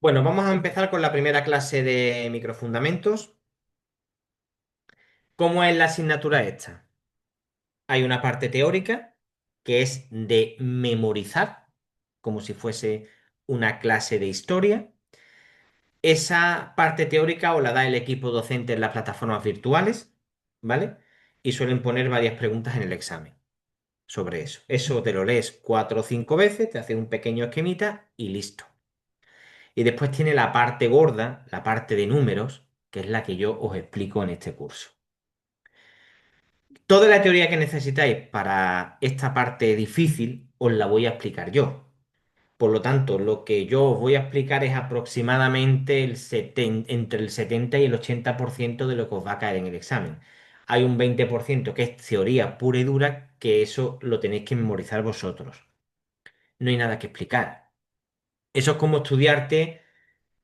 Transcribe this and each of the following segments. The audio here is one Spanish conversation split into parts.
Bueno, vamos a empezar con la primera clase de microfundamentos. ¿Cómo es la asignatura esta? Hay una parte teórica que es de memorizar, como si fuese una clase de historia. Esa parte teórica os la da el equipo docente en las plataformas virtuales, ¿vale? Y suelen poner varias preguntas en el examen sobre eso. Eso te lo lees 4 o 5 veces, te hace un pequeño esquemita y listo. Y después tiene la parte gorda, la parte de números, que es la que yo os explico en este curso. Toda la teoría que necesitáis para esta parte difícil os la voy a explicar yo. Por lo tanto, lo que yo os voy a explicar es aproximadamente entre el 70 y el 80% de lo que os va a caer en el examen. Hay un 20% que es teoría pura y dura, que eso lo tenéis que memorizar vosotros. No hay nada que explicar. Eso es como estudiarte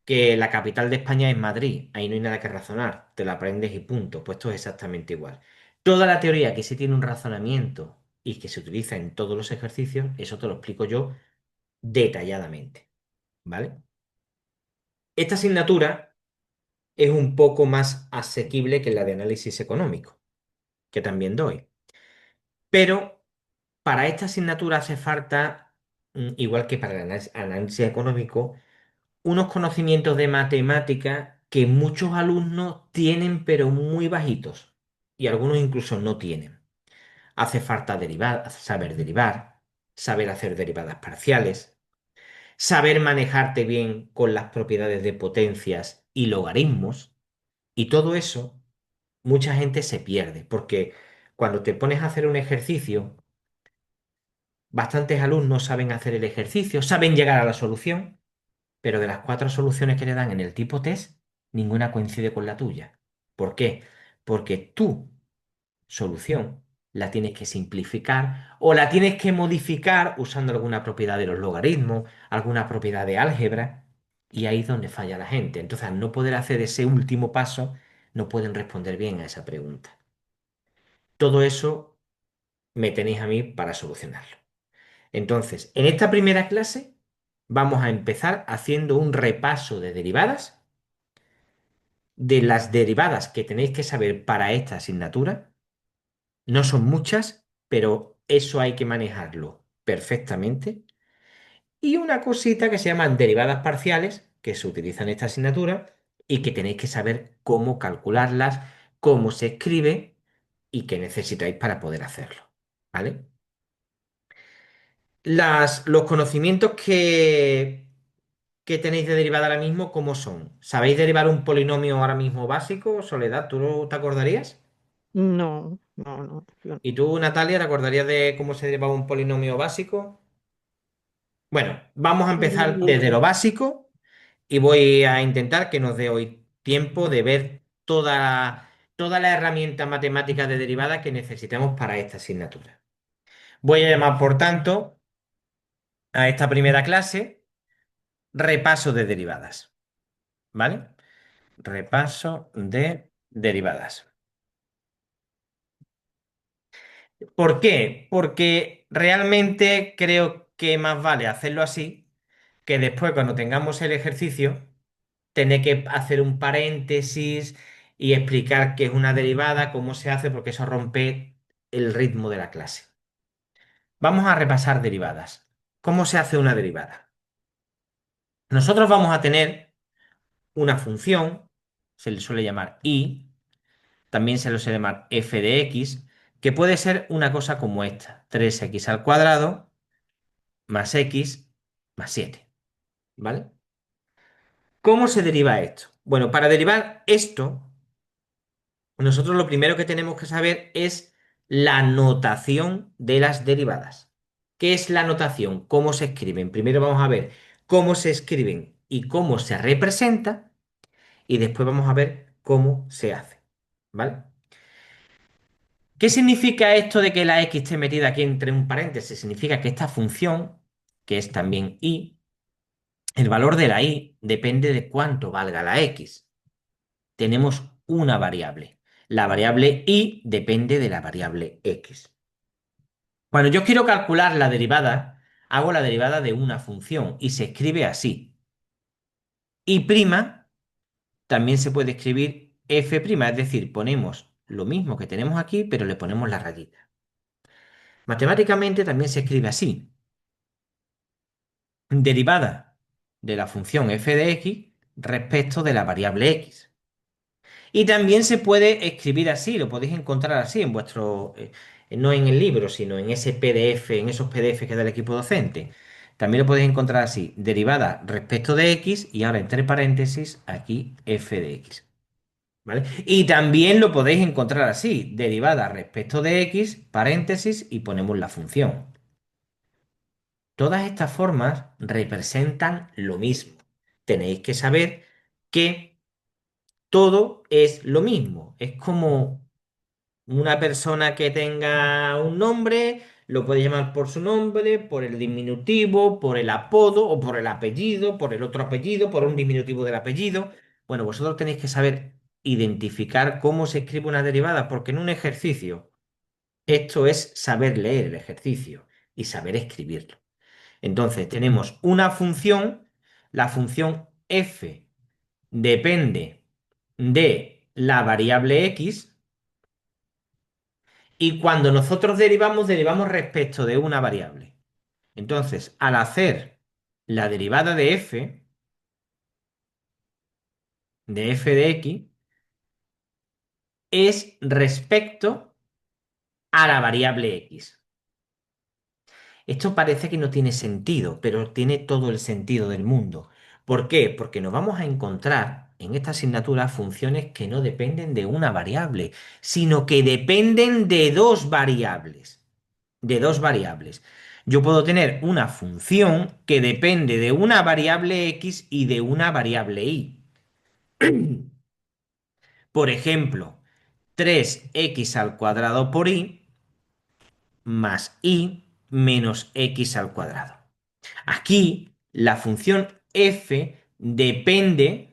que la capital de España es Madrid. Ahí no hay nada que razonar. Te la aprendes y punto. Pues esto es exactamente igual. Toda la teoría que se tiene un razonamiento y que se utiliza en todos los ejercicios, eso te lo explico yo detalladamente. ¿Vale? Esta asignatura es un poco más asequible que la de análisis económico, que también doy. Pero para esta asignatura hace falta, igual que para el análisis económico, unos conocimientos de matemática que muchos alumnos tienen, pero muy bajitos, y algunos incluso no tienen. Hace falta saber derivar, saber hacer derivadas parciales, saber manejarte bien con las propiedades de potencias y logaritmos, y todo eso mucha gente se pierde, porque cuando te pones a hacer un ejercicio, bastantes alumnos saben hacer el ejercicio, saben llegar a la solución, pero de las 4 soluciones que le dan en el tipo test, ninguna coincide con la tuya. ¿Por qué? Porque tu solución la tienes que simplificar o la tienes que modificar usando alguna propiedad de los logaritmos, alguna propiedad de álgebra, y ahí es donde falla la gente. Entonces, al no poder hacer ese último paso, no pueden responder bien a esa pregunta. Todo eso me tenéis a mí para solucionarlo. Entonces, en esta primera clase vamos a empezar haciendo un repaso de derivadas, de las derivadas que tenéis que saber para esta asignatura. No son muchas, pero eso hay que manejarlo perfectamente. Y una cosita que se llaman derivadas parciales, que se utilizan en esta asignatura y que tenéis que saber cómo calcularlas, cómo se escribe y qué necesitáis para poder hacerlo. ¿Vale? Los conocimientos que tenéis de derivada ahora mismo, ¿cómo son? ¿Sabéis derivar un polinomio ahora mismo básico? Soledad, ¿tú te acordarías? No, no, no, ¿Y tú, Natalia, te acordarías de cómo se derivaba un polinomio básico? Bueno, vamos a empezar ni desde lo idea. básico y voy a intentar que nos dé hoy tiempo de ver toda la herramienta matemática de derivada que necesitemos para esta asignatura. Voy a llamar, por tanto, a esta primera clase repaso de derivadas, ¿vale? Repaso de derivadas. ¿Por qué? Porque realmente creo que más vale hacerlo así que después cuando tengamos el ejercicio tener que hacer un paréntesis y explicar qué es una derivada, cómo se hace, porque eso rompe el ritmo de la clase. Vamos a repasar derivadas. ¿Cómo se hace una derivada? Nosotros vamos a tener una función, se le suele llamar y, también se le suele llamar f de x, que puede ser una cosa como esta, 3x al cuadrado más x más 7, ¿vale? ¿Cómo se deriva esto? Bueno, para derivar esto, nosotros lo primero que tenemos que saber es la notación de las derivadas. ¿Qué es la notación? ¿Cómo se escriben? Primero vamos a ver cómo se escriben y cómo se representa y después vamos a ver cómo se hace. ¿Vale? ¿Qué significa esto de que la x esté metida aquí entre un paréntesis? Significa que esta función, que es también y, el valor de la y depende de cuánto valga la x. Tenemos una variable. La variable y depende de la variable x. Cuando yo quiero calcular la derivada, hago la derivada de una función y se escribe así. Y prima también se puede escribir f', es decir, ponemos lo mismo que tenemos aquí, pero le ponemos la rayita. Matemáticamente también se escribe así: derivada de la función f de x respecto de la variable x. Y también se puede escribir así, lo podéis encontrar así en vuestro, no en el libro, sino en ese PDF, en esos PDF que da el equipo docente. También lo podéis encontrar así: derivada respecto de x y ahora entre paréntesis aquí f de x. ¿Vale? Y también lo podéis encontrar así: derivada respecto de x, paréntesis y ponemos la función. Todas estas formas representan lo mismo. Tenéis que saber que todo es lo mismo. Es como una persona que tenga un nombre, lo puede llamar por su nombre, por el diminutivo, por el apodo o por el apellido, por el otro apellido, por un diminutivo del apellido. Bueno, vosotros tenéis que saber identificar cómo se escribe una derivada, porque en un ejercicio esto es saber leer el ejercicio y saber escribirlo. Entonces tenemos una función, la función f depende de la variable x. Y cuando nosotros derivamos, derivamos respecto de una variable. Entonces, al hacer la derivada de f de x, es respecto a la variable x. Esto parece que no tiene sentido, pero tiene todo el sentido del mundo. ¿Por qué? Porque nos vamos a encontrar en esta asignatura funciones que no dependen de una variable, sino que dependen de dos variables. De dos variables. Yo puedo tener una función que depende de una variable x y de una variable y. Por ejemplo, 3x al cuadrado por y más y menos x al cuadrado. Aquí la función f depende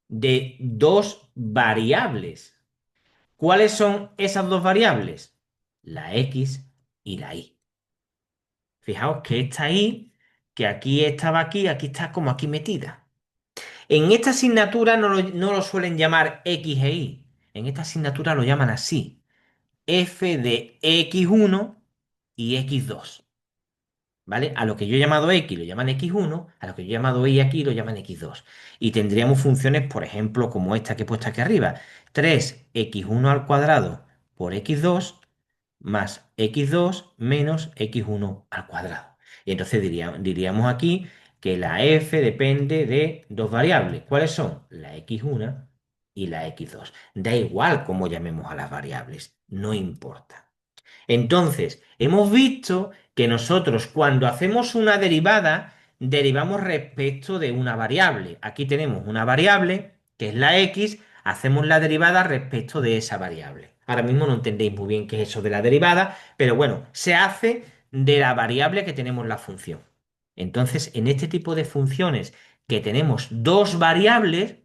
de dos variables. ¿Cuáles son esas dos variables? La x y la y. Fijaos que esta y, que aquí estaba aquí está como aquí metida. En esta asignatura no lo suelen llamar x e y. En esta asignatura lo llaman así: f de x1 y x2. ¿Vale? A lo que yo he llamado X lo llaman X1, a lo que yo he llamado Y aquí lo llaman X2. Y tendríamos funciones, por ejemplo, como esta que he puesto aquí arriba: 3x1 al cuadrado por x2 más x2 menos x1 al cuadrado. Y entonces diríamos aquí que la f depende de dos variables. ¿Cuáles son? La x1 y la x2. Da igual cómo llamemos a las variables, no importa. Entonces, hemos visto que nosotros cuando hacemos una derivada, derivamos respecto de una variable. Aquí tenemos una variable, que es la x, hacemos la derivada respecto de esa variable. Ahora mismo no entendéis muy bien qué es eso de la derivada, pero bueno, se hace de la variable que tenemos la función. Entonces, en este tipo de funciones que tenemos dos variables,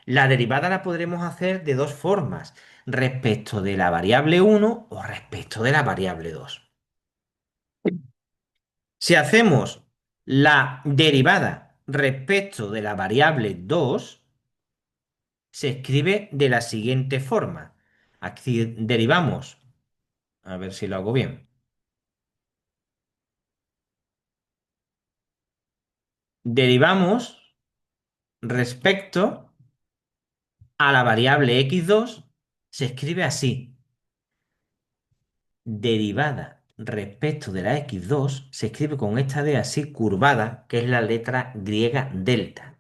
la derivada la podremos hacer de dos formas: respecto de la variable uno o respecto de la variable 2. Si hacemos la derivada respecto de la variable 2, se escribe de la siguiente forma. Aquí derivamos, a ver si lo hago bien, derivamos respecto a la variable x2, se escribe así: derivada respecto de la x2 se escribe con esta D así curvada, que es la letra griega delta.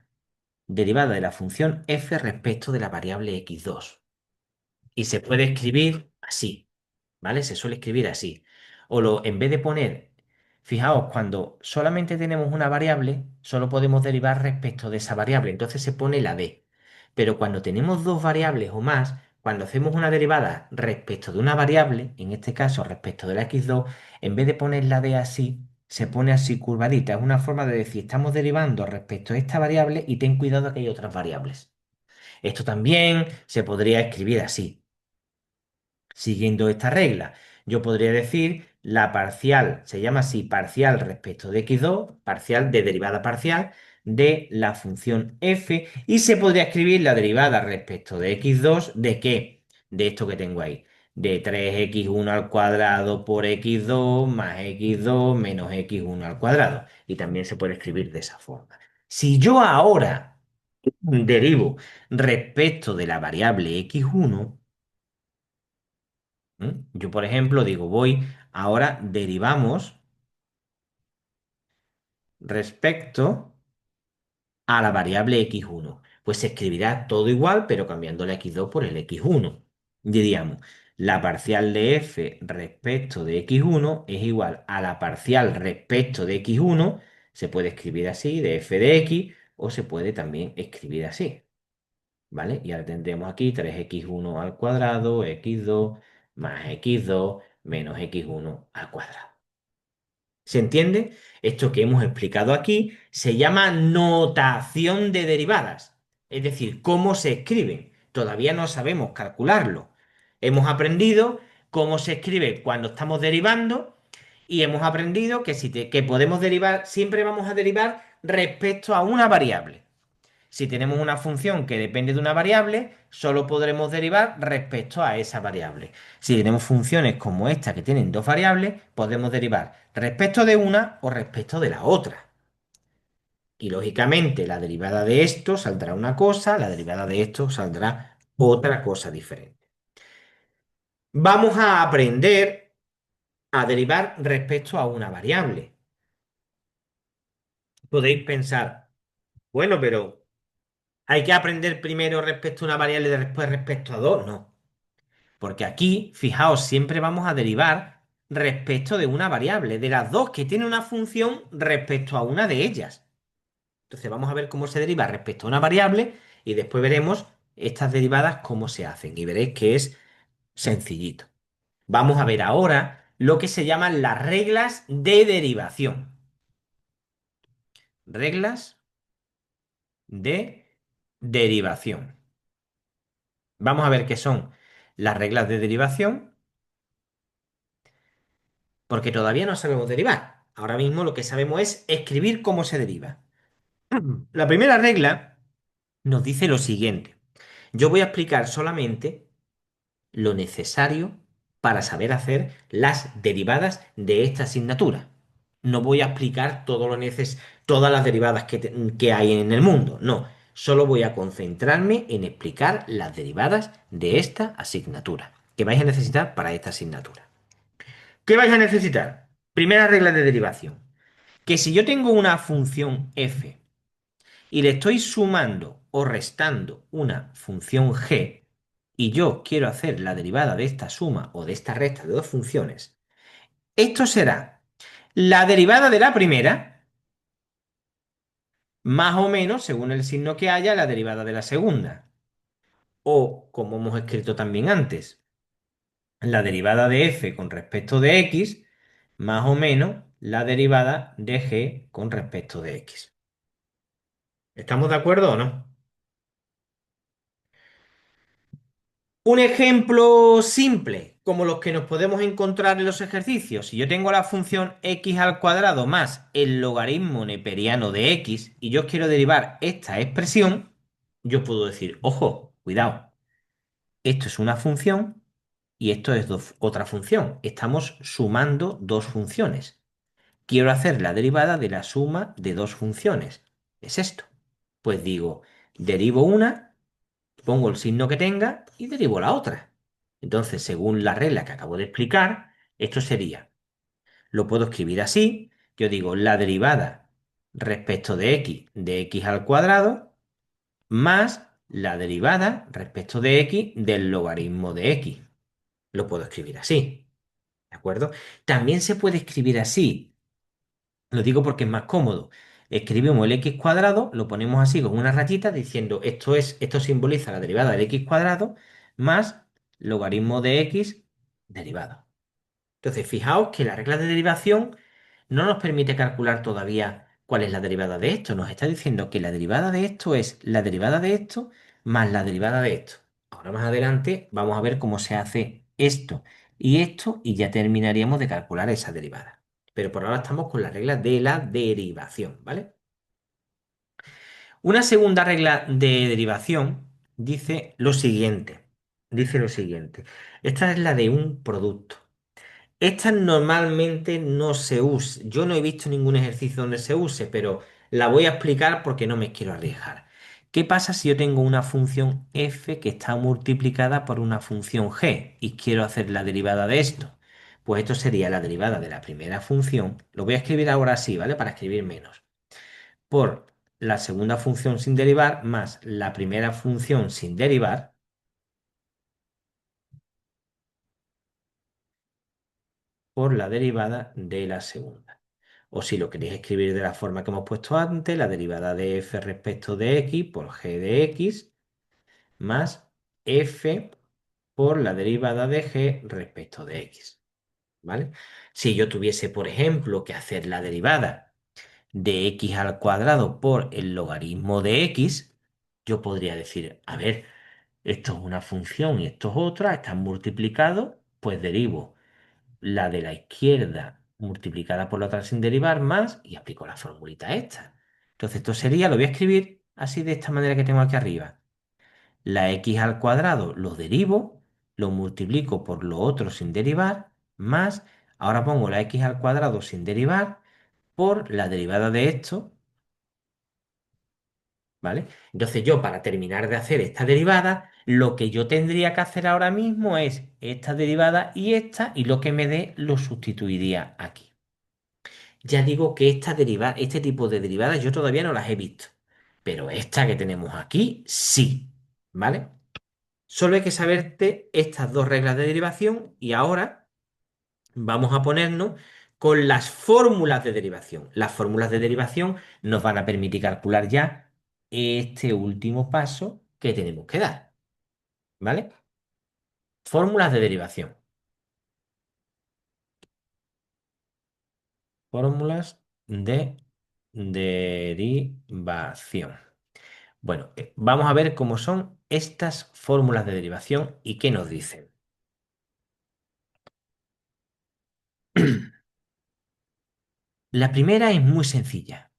Derivada de la función f respecto de la variable x2. Y se puede escribir así, ¿vale? Se suele escribir así. En vez de poner, fijaos, cuando solamente tenemos una variable, solo podemos derivar respecto de esa variable, entonces se pone la d. Pero cuando tenemos dos variables o más, cuando hacemos una derivada respecto de una variable, en este caso respecto de la x2, en vez de poner la d así, se pone así curvadita. Es una forma de decir: estamos derivando respecto a esta variable y ten cuidado que hay otras variables. Esto también se podría escribir así, siguiendo esta regla. Yo podría decir la parcial, se llama así, parcial respecto de x2, parcial de derivada parcial de la función f, y se podría escribir la derivada respecto de x2, ¿de qué? De esto que tengo ahí, de 3x1 al cuadrado por x2 más x2 menos x1 al cuadrado. Y también se puede escribir de esa forma. Si yo ahora derivo respecto de la variable x1, yo por ejemplo digo, ahora derivamos respecto a la variable x1. Pues se escribirá todo igual, pero cambiando el x2 por el x1. Diríamos, la parcial de f respecto de x1 es igual a la parcial respecto de x1. Se puede escribir así, de f de x, o se puede también escribir así. ¿Vale? Y ahora tendremos aquí 3x1 al cuadrado, x2 más x2 menos x1 al cuadrado. ¿Se entiende? Esto que hemos explicado aquí se llama notación de derivadas, es decir, cómo se escriben. Todavía no sabemos calcularlo. Hemos aprendido cómo se escribe cuando estamos derivando y hemos aprendido que, que podemos derivar, siempre vamos a derivar respecto a una variable. Si tenemos una función que depende de una variable, solo podremos derivar respecto a esa variable. Si tenemos funciones como esta que tienen dos variables, podemos derivar respecto de una o respecto de la otra. Y lógicamente la derivada de esto saldrá una cosa, la derivada de esto saldrá otra cosa diferente. Vamos a aprender a derivar respecto a una variable. Podéis pensar, bueno, pero hay que aprender primero respecto a una variable y después respecto a dos. No. Porque aquí, fijaos, siempre vamos a derivar respecto de una variable, de las dos que tiene una función respecto a una de ellas. Entonces vamos a ver cómo se deriva respecto a una variable y después veremos estas derivadas cómo se hacen y veréis que es sencillito. Vamos a ver ahora lo que se llaman las reglas de derivación. Reglas de derivación. Vamos a ver qué son las reglas de derivación porque todavía no sabemos derivar. Ahora mismo lo que sabemos es escribir cómo se deriva. La primera regla nos dice lo siguiente. Yo voy a explicar solamente lo necesario para saber hacer las derivadas de esta asignatura. No voy a explicar todas las derivadas que hay en el mundo. No, solo voy a concentrarme en explicar las derivadas de esta asignatura que vais a necesitar para esta asignatura. ¿Qué vais a necesitar? Primera regla de derivación. Que si yo tengo una función f y le estoy sumando o restando una función g y yo quiero hacer la derivada de esta suma o de esta resta de dos funciones, esto será la derivada de la primera más o menos, según el signo que haya, la derivada de la segunda. O, como hemos escrito también antes, la derivada de f con respecto de x más o menos la derivada de g con respecto de x. ¿Estamos de acuerdo o no? Un ejemplo simple, como los que nos podemos encontrar en los ejercicios. Si yo tengo la función x al cuadrado más el logaritmo neperiano de x y yo quiero derivar esta expresión, yo puedo decir, ojo, cuidado, esto es una función y esto es otra función. Estamos sumando dos funciones. Quiero hacer la derivada de la suma de dos funciones. Es esto. Pues digo, derivo una, pongo el signo que tenga y derivo la otra. Entonces, según la regla que acabo de explicar, esto sería, lo puedo escribir así, yo digo la derivada respecto de x al cuadrado, más la derivada respecto de x del logaritmo de x. Lo puedo escribir así, ¿de acuerdo? También se puede escribir así, lo digo porque es más cómodo. Escribimos el x cuadrado, lo ponemos así con una rayita diciendo esto simboliza la derivada del x cuadrado más logaritmo de x derivado. Entonces, fijaos que la regla de derivación no nos permite calcular todavía cuál es la derivada de esto. Nos está diciendo que la derivada de esto es la derivada de esto más la derivada de esto. Ahora más adelante vamos a ver cómo se hace esto y esto, y ya terminaríamos de calcular esa derivada. Pero por ahora estamos con la regla de la derivación, ¿vale? Una segunda regla de derivación dice lo siguiente. Dice lo siguiente. Esta es la de un producto. Esta normalmente no se usa. Yo no he visto ningún ejercicio donde se use, pero la voy a explicar porque no me quiero arriesgar. ¿Qué pasa si yo tengo una función f que está multiplicada por una función g y quiero hacer la derivada de esto? Pues esto sería la derivada de la primera función. Lo voy a escribir ahora así, ¿vale? Para escribir menos. Por la segunda función sin derivar más la primera función sin derivar por la derivada de la segunda. O si lo queréis escribir de la forma que hemos puesto antes, la derivada de f respecto de x por g de x más f por la derivada de g respecto de x. ¿Vale? Si yo tuviese, por ejemplo, que hacer la derivada de x al cuadrado por el logaritmo de x, yo podría decir, a ver, esto es una función y esto es otra, están multiplicados, pues derivo la de la izquierda multiplicada por la otra sin derivar más y aplico la formulita esta. Entonces esto sería, lo voy a escribir así de esta manera que tengo aquí arriba. La x al cuadrado lo derivo, lo multiplico por lo otro sin derivar, más, ahora pongo la x al cuadrado sin derivar por la derivada de esto, ¿vale? Entonces yo para terminar de hacer esta derivada, lo que yo tendría que hacer ahora mismo es esta derivada y lo que me dé lo sustituiría aquí. Ya digo que este tipo de derivadas yo todavía no las he visto, pero esta que tenemos aquí sí, ¿vale? Solo hay que saberte estas dos reglas de derivación y ahora vamos a ponernos con las fórmulas de derivación. Las fórmulas de derivación nos van a permitir calcular ya este último paso que tenemos que dar, ¿vale? Fórmulas de derivación. Fórmulas de derivación. Bueno, vamos a ver cómo son estas fórmulas de derivación y qué nos dicen. La primera es muy sencilla.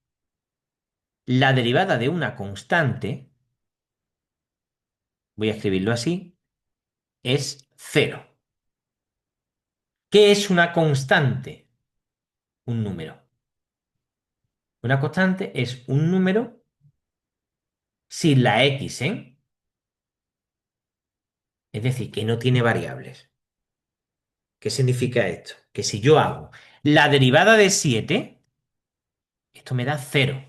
La derivada de una constante, voy a escribirlo así, es cero. ¿Qué es una constante? Un número. Una constante es un número sin la x, ¿eh? Es decir, que no tiene variables. ¿Qué significa esto? Que si yo hago la derivada de 7, esto me da cero.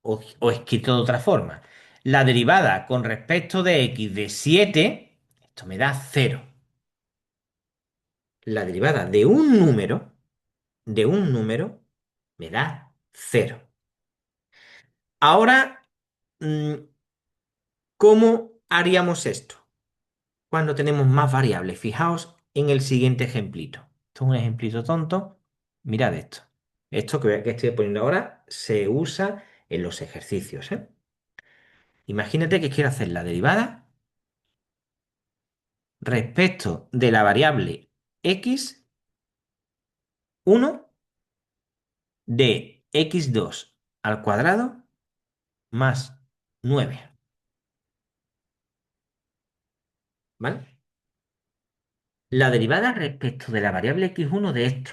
O escrito de otra forma. La derivada con respecto de x de 7, esto me da cero. La derivada de un número, me da cero. Ahora, mm, ¿cómo haríamos esto? Cuando tenemos más variables. Fijaos en el siguiente ejemplito. Esto es un ejemplito tonto. Mirad esto. Esto que estoy poniendo ahora se usa en los ejercicios, ¿eh? Imagínate que quiero hacer la derivada respecto de la variable x1 de x2 al cuadrado más 9. ¿Vale? La derivada respecto de la variable x1 de esto.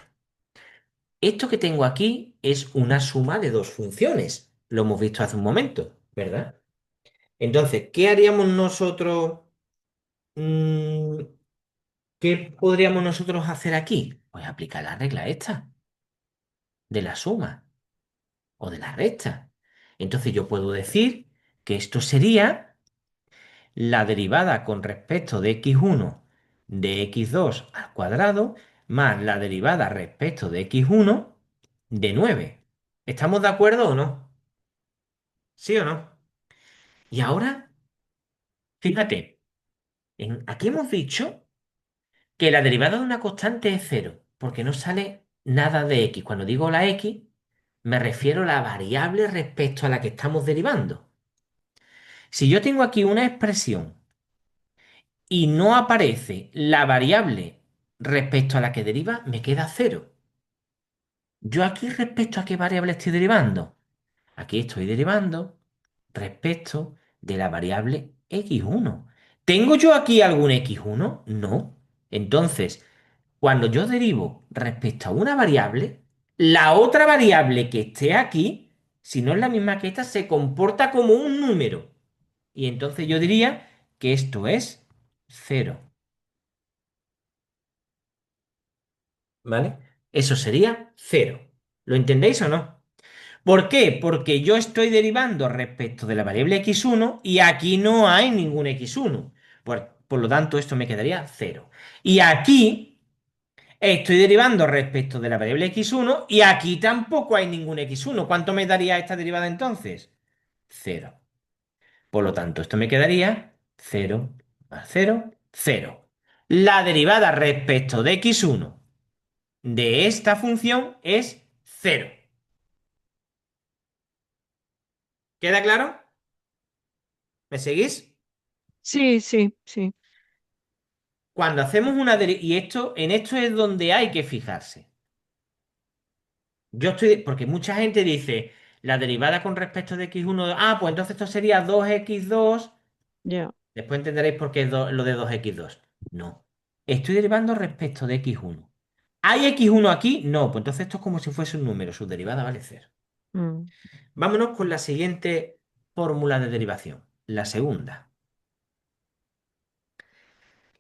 Esto que tengo aquí es una suma de dos funciones. Lo hemos visto hace un momento, ¿verdad? Entonces, ¿qué haríamos nosotros? Mm, ¿Qué podríamos nosotros hacer aquí? Pues aplicar la regla esta de la suma o de la resta. Entonces yo puedo decir que esto sería la derivada con respecto de x1 de x2 al cuadrado más la derivada respecto de x1 de 9. ¿Estamos de acuerdo o no? ¿Sí o no? Y ahora, fíjate, aquí hemos dicho que la derivada de una constante es cero, porque no sale nada de x. Cuando digo la x, me refiero a la variable respecto a la que estamos derivando. Si yo tengo aquí una expresión y no aparece la variable, respecto a la que deriva me queda cero. Yo aquí respecto a qué variable estoy derivando. Aquí estoy derivando respecto de la variable x1. ¿Tengo yo aquí algún x1? No. Entonces, cuando yo derivo respecto a una variable, la otra variable que esté aquí, si no es la misma que esta, se comporta como un número. Y entonces yo diría que esto es cero. ¿Vale? Eso sería cero. ¿Lo entendéis o no? ¿Por qué? Porque yo estoy derivando respecto de la variable x1 y aquí no hay ningún x1. Por lo tanto, esto me quedaría cero. Y aquí estoy derivando respecto de la variable x1 y aquí tampoco hay ningún x1. ¿Cuánto me daría esta derivada entonces? Cero. Por lo tanto, esto me quedaría cero más cero, cero. La derivada respecto de x1 de esta función es cero. ¿Queda claro? ¿Me seguís? Sí, sí, sí, Cuando hacemos una derivación, y esto, en esto es donde hay que fijarse. Porque mucha gente dice, la derivada con respecto de x1, pues entonces esto sería 2x2. ya. Después entenderéis por qué es lo de 2x2. No. Estoy derivando respecto de x1. ¿Hay x1 aquí? No, pues entonces esto es como si fuese un número, su derivada vale cero. Mm. Vámonos con la siguiente fórmula de derivación, la segunda.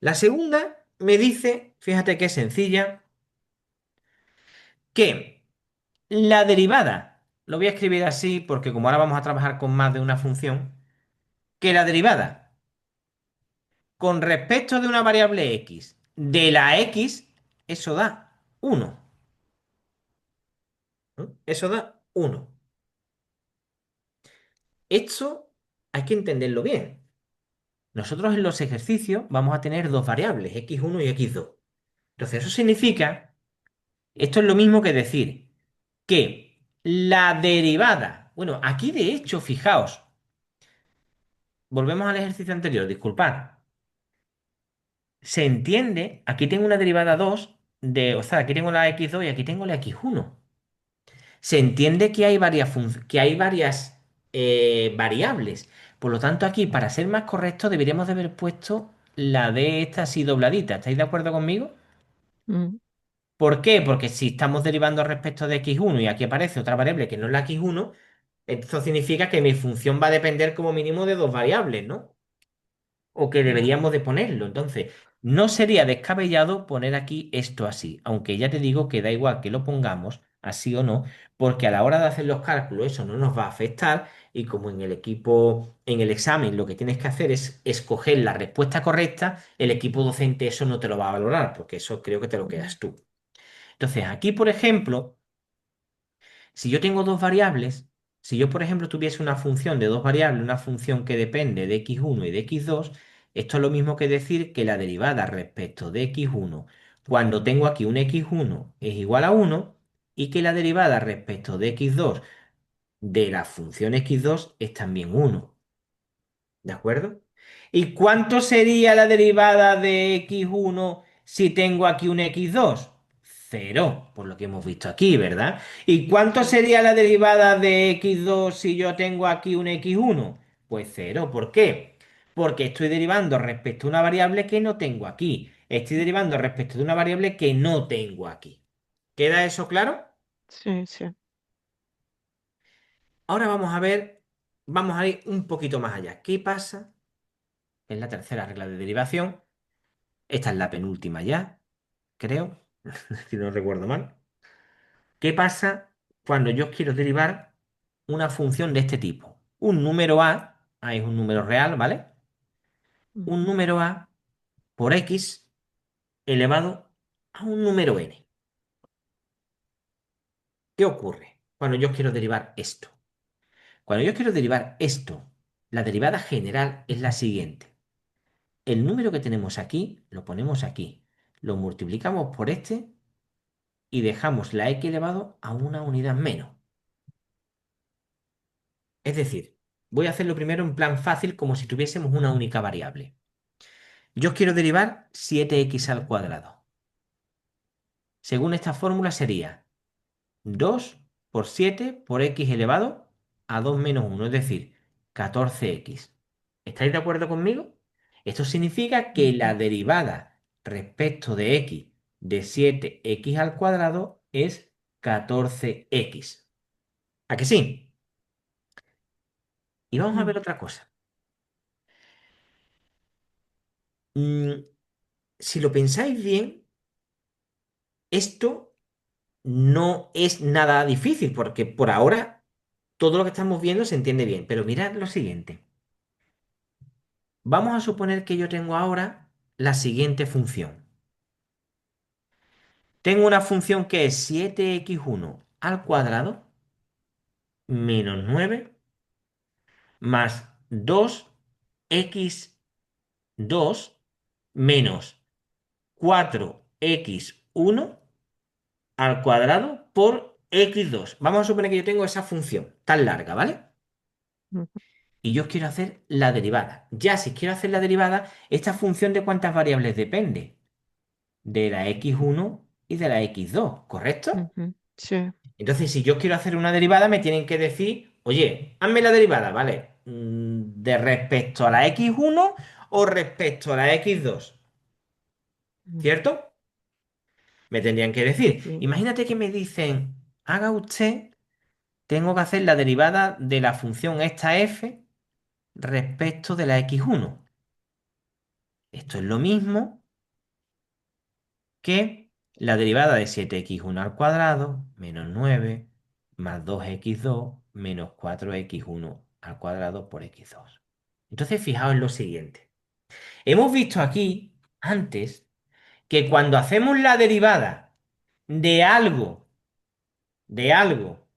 La segunda me dice, fíjate que es sencilla, que la derivada, lo voy a escribir así porque como ahora vamos a trabajar con más de una función, que la derivada con respecto de una variable x de la x, eso da 1. Eso da 1. Esto hay que entenderlo bien. Nosotros en los ejercicios vamos a tener dos variables, x1 y x2. Entonces eso significa, esto es lo mismo que decir que la derivada, bueno, aquí de hecho, fijaos, volvemos al ejercicio anterior, disculpad. Se entiende, aquí tengo una derivada 2 o sea, aquí tengo la x2 y aquí tengo la x1. Se entiende que hay varias variables. Por lo tanto, aquí, para ser más correcto, deberíamos de haber puesto la de esta así dobladita. ¿Estáis de acuerdo conmigo? Mm. ¿Por qué? Porque si estamos derivando respecto de x1 y aquí aparece otra variable que no es la x1, esto significa que mi función va a depender como mínimo de dos variables, ¿no? O que Ya. deberíamos de ponerlo. Entonces, no sería descabellado poner aquí esto así, aunque ya te digo que da igual que lo pongamos así o no, porque a la hora de hacer los cálculos eso no nos va a afectar y como en el equipo, en el examen lo que tienes que hacer es escoger la respuesta correcta, el equipo docente eso no te lo va a valorar, porque eso creo que te lo Mm. quedas tú. Entonces, aquí, por ejemplo, si yo tengo dos variables, si yo, por ejemplo, tuviese una función de dos variables, una función que depende de x1 y de x2, esto es lo mismo que decir que la derivada respecto de x1 cuando tengo aquí un x1 es igual a 1 y que la derivada respecto de x2 de la función x2 es también 1. ¿De acuerdo? ¿Y cuánto sería la derivada de x1 si tengo aquí un x2? Cero, por lo que hemos visto aquí, ¿verdad? ¿Y cuánto Sí. sería la derivada de x2 si yo tengo aquí un x1? Pues cero, ¿por qué? Porque estoy derivando respecto a una variable que no tengo aquí. Estoy derivando respecto de una variable que no tengo aquí. ¿Queda eso claro? Sí, sí. Ahora vamos a ir un poquito más allá. ¿Qué pasa? Es la tercera regla de derivación. Esta es la penúltima ya, creo, si no recuerdo mal. ¿Qué pasa cuando yo quiero derivar una función de este tipo? Un número a es un número real, ¿vale? Un Ujú. número a por x elevado a un número n. ¿Qué ocurre cuando yo quiero derivar esto? Cuando yo quiero derivar esto, la derivada general es la siguiente. El número que tenemos aquí lo ponemos aquí. Lo multiplicamos por este y dejamos la x elevado a una unidad menos. Es decir, voy a hacerlo primero en plan fácil como si tuviésemos una única variable. Yo quiero derivar 7x al cuadrado. según esta fórmula sería 2 por 7 por x elevado a 2 menos uno, es decir, 14x. ¿Estáis de acuerdo conmigo? Esto significa que la ujú, derivada respecto de x de 7x al cuadrado es 14x. ¿A que sí? Y vamos a mm, ver otra cosa. Mm, si lo pensáis bien, esto no es nada difícil, porque por ahora todo lo que estamos viendo se entiende bien. Pero mirad lo siguiente. Vamos a suponer que yo tengo ahora la siguiente función. Tengo una función que es 7x1 al cuadrado menos 9 más 2x2 menos 4x1 al cuadrado por x2. Vamos a suponer que yo tengo esa función tan larga, ¿vale? ujú, Y yo quiero hacer la derivada. Ya si quiero hacer la derivada, ¿esta función de cuántas variables depende? De la x1 y de la x2, ¿correcto? ujú, sí, Entonces, si yo quiero hacer una derivada, me tienen que decir, oye, hazme la derivada, ¿vale? ¿De respecto a la x1 o respecto a la x2? mm, ¿Cierto? Me tendrían que decir. sí, Imagínate que me dicen, haga usted, tengo que hacer la derivada de la función esta f respecto de la x1. Esto es lo mismo que la derivada de 7x1 al cuadrado menos 9 más 2x2 menos 4x1 al cuadrado por x2. Entonces, fijaos en lo siguiente. Hemos visto aquí antes que cuando hacemos la derivada de algo, de algo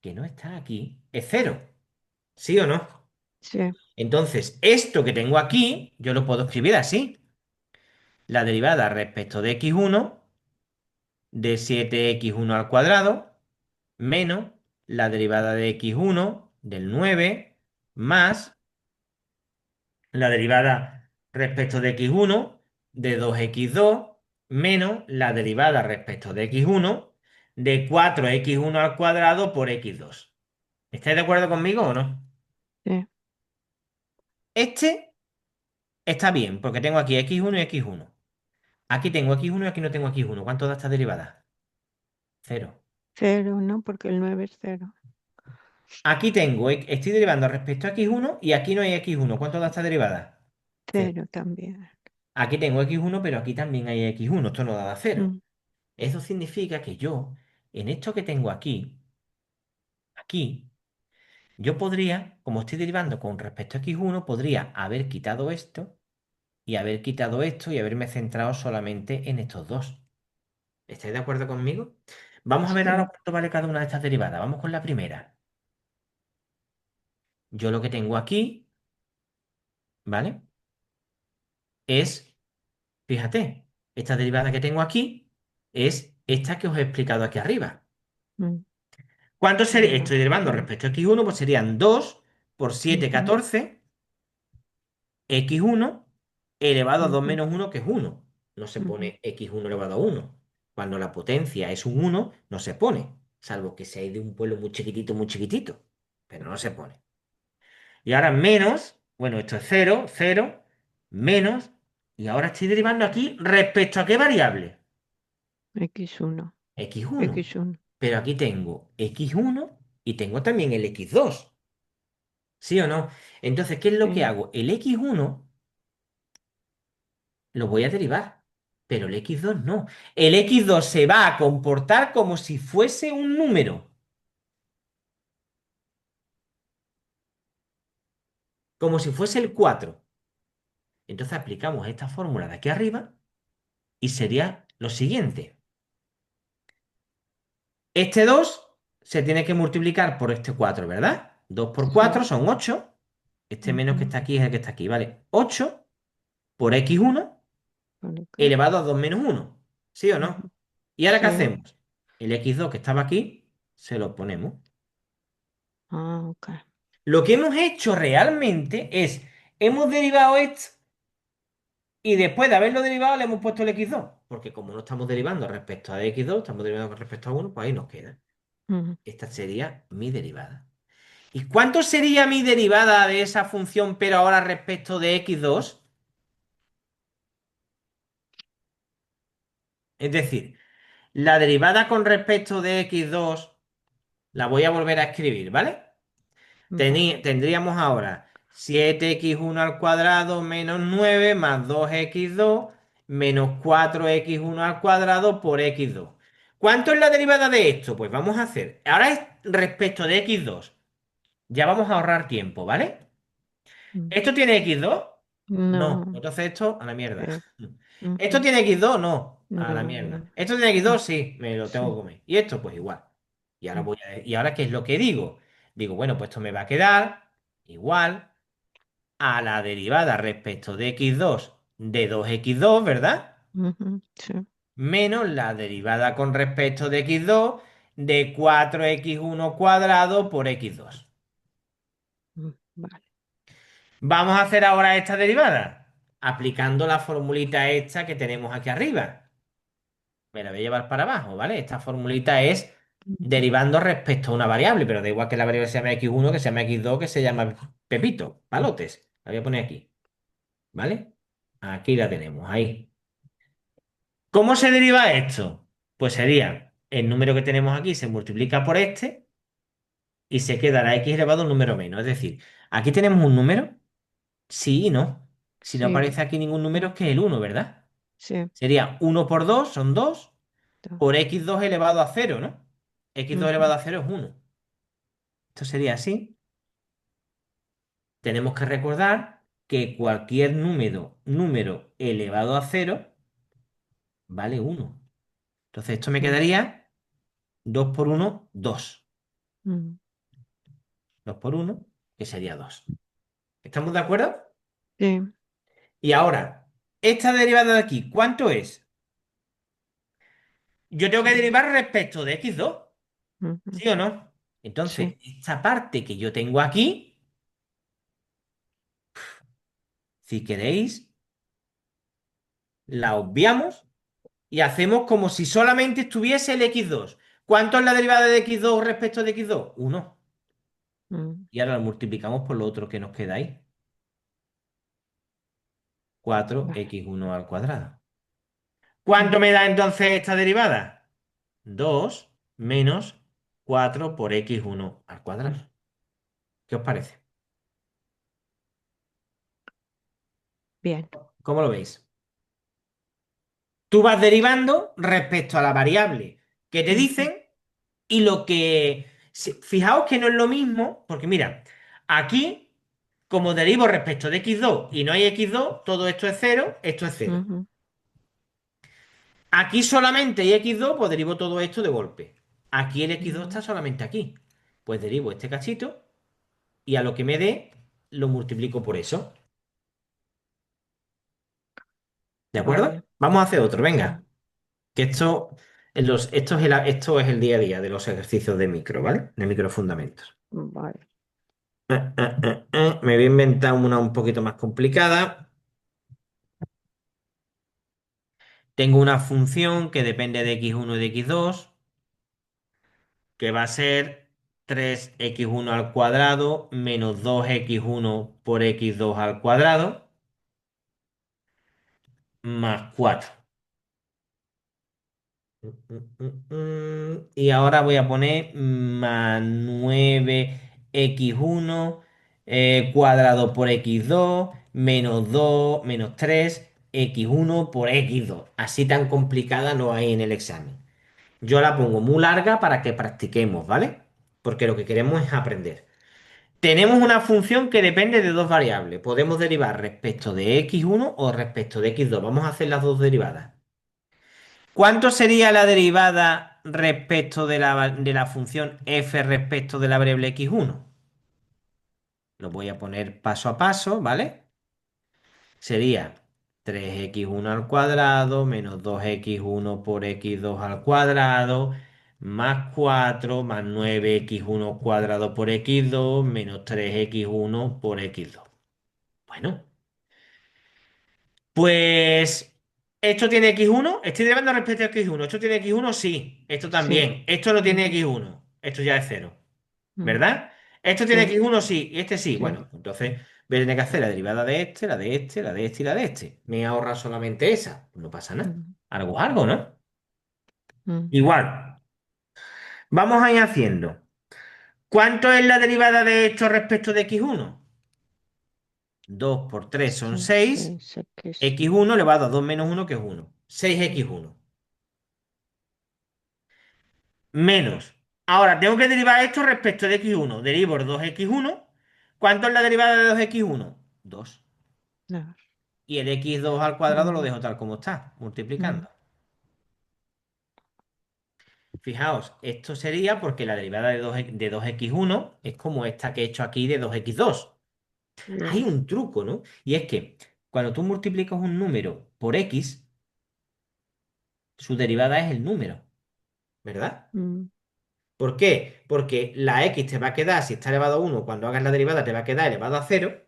que no está aquí, es cero. ¿Sí o no? sí, Entonces, esto que tengo aquí, yo lo puedo escribir así. La derivada respecto de x1 de 7x1 al cuadrado menos la derivada de x1 del 9 más la derivada respecto de x1 de 2x2 menos la derivada respecto de x1 de 4x1 al cuadrado por x2. ¿Estáis de acuerdo conmigo o no? sí, Este está bien, porque tengo aquí x1 y x1. Aquí tengo x1 y aquí no tengo x1. ¿Cuánto da esta derivada? Cero. cero, ¿no? Porque el 9 es cero, Aquí tengo, estoy derivando respecto a x1 y aquí no hay x1. ¿Cuánto da esta derivada? Cero. cero también. Aquí tengo x1, pero aquí también hay x1. Esto no da cero. Mm, Eso significa que yo, en esto que tengo aquí, aquí, yo podría, como estoy derivando con respecto a x1, podría haber quitado esto y haber quitado esto y haberme centrado solamente en estos dos. ¿Estáis de acuerdo conmigo? Vamos a ver ahora sí, cuánto vale cada una de estas derivadas. Vamos con la primera. Yo lo que tengo aquí, ¿vale? Es, fíjate, esta derivada que tengo aquí es esta que os he explicado aquí arriba. mm, ¿Cuánto sería? ya, Estoy derivando sí, respecto a x1, pues serían 2 por 7, ujú, 14, x1 elevado a 2 ujú, menos uno, que es uno. No se ujú, pone x1 elevado a uno. Cuando la potencia es un uno, no se pone, salvo que sea de un pueblo muy chiquitito, pero no se pone. Y ahora menos, bueno, esto es cero, cero, menos, y ahora estoy derivando aquí respecto a qué variable. x1, X1. x1, Pero aquí tengo X1 y tengo también el X2. ¿Sí o no? Entonces, ¿qué es lo que sí, hago? El X1 lo voy a derivar, pero el X2 no. El X2 se va a comportar como si fuese un número, como si fuese el 4. Entonces aplicamos esta fórmula de aquí arriba y sería lo siguiente. Este 2 se tiene que multiplicar por este 4, ¿verdad? 2 por sí, 4 son 8. Este menos que ujú, está aquí es el que está aquí, ¿vale? 8 por X1 por acá, elevado a 2 menos uno. ¿Sí o ujú, no? ¿Y ahora qué sí, hacemos? El x2 que estaba aquí, se lo ponemos. ah, ok, Lo que hemos hecho realmente es, hemos derivado esto y después de haberlo derivado le hemos puesto el x2. porque como no estamos derivando respecto a x2, estamos derivando con respecto a uno, pues ahí nos queda. ujú, Esta sería mi derivada. ¿Y cuánto sería mi derivada de esa función, pero ahora respecto de x2? Es decir, la derivada con respecto de x2 la voy a volver a escribir, ¿vale? vale. Tendríamos ahora 7x1 al cuadrado menos 9 más 2x2 menos 4x1 al cuadrado por x2. ¿Cuánto es la derivada de esto? Pues vamos a hacer. Ahora es respecto de x2. Ya vamos a ahorrar tiempo, ¿vale? Mm. ¿Esto tiene x2? No. No, Entonces esto a la mierda. eh, ¿Esto ujú, tiene x2? No. A la mierda. no, ¿Esto tiene mm, x2? Sí, me lo tengo sí, que comer. Y esto, pues igual. mm, ¿Y ahora qué es lo que digo? Digo, bueno, pues esto me va a quedar igual a la derivada respecto de x2 de 2x2, ¿verdad? ujú, sí, Menos la derivada con respecto de x2 de 4x1 cuadrado por x2. vale, Vamos a hacer ahora esta derivada, aplicando la formulita esta que tenemos aquí arriba. Me la voy a llevar para abajo, ¿vale? Esta formulita es ujú, derivando respecto a una variable, pero da igual que la variable se llame x1, que se llame x2, que se llama Pepito, palotes. La voy a poner aquí, ¿vale? Aquí la tenemos, ahí. ¿Cómo se deriva esto? Pues sería el número que tenemos aquí se multiplica por este y se quedará x elevado a un número menos. Es decir, aquí tenemos un número, sí y no. Si no sí, aparece aquí ningún número mm, es que es el uno, ¿verdad? sí, Sería uno por 2 son 2 dos, por x2 elevado a cero, ¿no? X2 elevado ujú, a cero es uno. Esto sería así. Tenemos que recordar que cualquier número elevado a cero vale uno. Entonces esto me mm, quedaría 2 por uno 2. mm, 2 por uno que sería 2. ¿Estamos de acuerdo? sí, Y ahora, esta derivada de aquí, ¿cuánto es? Yo tengo que sí, derivar respecto de x2, ujú, ¿sí o no? sí, Entonces, esta parte que yo tengo aquí, si queréis, la obviamos y hacemos como si solamente estuviese el x2. ¿Cuánto es la derivada de x2 respecto de x2? 1. mm, Y ahora lo multiplicamos por lo otro que nos queda ahí. 4 vale, x uno al cuadrado. mm, ¿Cuánto me da entonces esta derivada? 2 menos 4 por x1 al cuadrado. ¿Qué os parece? bien, ¿Cómo lo veis? Tú vas derivando respecto a la variable que te ujú, dicen y lo que... Fijaos que no es lo mismo, porque mira, aquí, como derivo respecto de x2 y no hay x2, todo esto es cero, esto es cero. ujú, Aquí solamente hay x2, pues derivo todo esto de golpe. Aquí el x2 mm, está solamente aquí. Pues derivo este cachito y a lo que me dé, lo multiplico por eso. ¿De acuerdo? vale, Vamos a hacer otro, sí, venga. Que esto es el día a día de los ejercicios de micro, ¿vale? De microfundamentos. vale, Me voy a inventar una un poquito más complicada. Tengo una función que depende de x1 y de x2, que va a ser 3x1 al cuadrado menos 2x1 por x2 al cuadrado más 4. Y ahora voy a poner más 9x1 cuadrado por x2 menos 2 menos 3x1 por x2. Así tan complicada no hay en el examen. Yo la pongo muy larga para que practiquemos, ¿vale? Porque lo que queremos es aprender. Tenemos una función que depende de dos variables. Podemos derivar respecto de x1 o respecto de x2. Vamos a hacer las dos derivadas. ¿Cuánto sería la derivada respecto de la función f respecto de la variable x1? Lo voy a poner paso a paso, ¿vale? Sería 3x1 al cuadrado menos 2x1 por x2 al cuadrado más 4 más 9x1 cuadrado por x2 menos 3x1 por x2. Bueno, pues ¿Esto tiene x1? Estoy derivando respecto a x1. ¿Esto tiene x1? Sí. Esto Sí. también. Esto no tiene Ujú, x1. Esto ya es cero. mm, ¿Verdad? ¿Esto tiene sí, x1? Sí. Y este sí. sí. Bueno, pues entonces voy a tener que hacer la derivada de este, la de este, la de este y la de este. Me ahorra solamente esa. No pasa nada. Mm, Algo, es algo, ¿no? mm, Igual. Vamos a ir haciendo. ¿Cuánto es la derivada de esto respecto de x1? 2 por 3 son sí, 6. 6x. X1 elevado a 2 menos uno que es uno. 6x1. Menos. Ahora, tengo que derivar esto respecto de x1. Derivo el 2x1. ¿Cuánto es la derivada de 2x1? 2. No. Y el x2 al cuadrado lo Mm, dejo tal como está, mm, multiplicando. Fijaos, esto sería porque la derivada de 2x1 es como esta que he hecho aquí de 2x2. Hay ya. un truco, ¿no? Y es que cuando tú multiplicas un número por x, su derivada es el número, ¿verdad? Mm, ¿Por qué? Porque la x te va a quedar, si está elevado a 1, cuando hagas la derivada te va a quedar elevado a 0,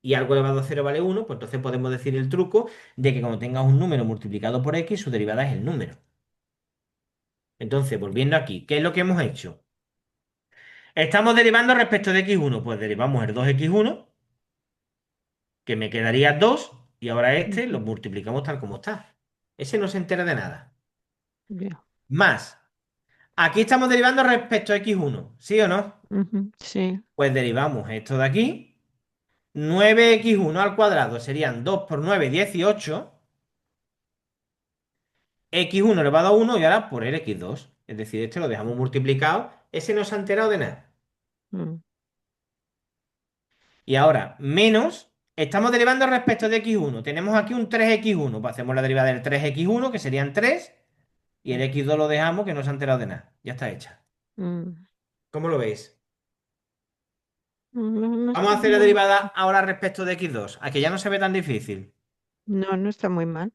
y algo elevado a 0 vale 1, pues entonces podemos decir el truco de que cuando tengas un número multiplicado por x, su derivada es el número. Entonces, volviendo aquí, ¿qué es lo que hemos hecho? Estamos derivando respecto de x1, pues derivamos el 2x1, que me quedaría 2, y ahora este lo ujú, multiplicamos tal como está. Ese no se entera de nada. ya. Más, aquí estamos derivando respecto a x1, ¿sí o no? Ujú, sí. Pues derivamos esto de aquí. 9x1 al cuadrado serían 2 por 9, 18. X1 elevado a 1 y ahora por el x2. Es decir, este lo dejamos multiplicado. Ese no se ha enterado de nada. Mm, Y ahora, menos, estamos derivando respecto de x1. Tenemos aquí un 3x1. Pues hacemos la derivada del 3x1, que serían 3. Y el x2 lo dejamos, que no se ha enterado de nada. Ya está hecha. mm. ¿Cómo lo veis? No, no Vamos a está hacer la mal. derivada ahora respecto de x2. A que ya no se ve tan difícil. No, no está muy mal.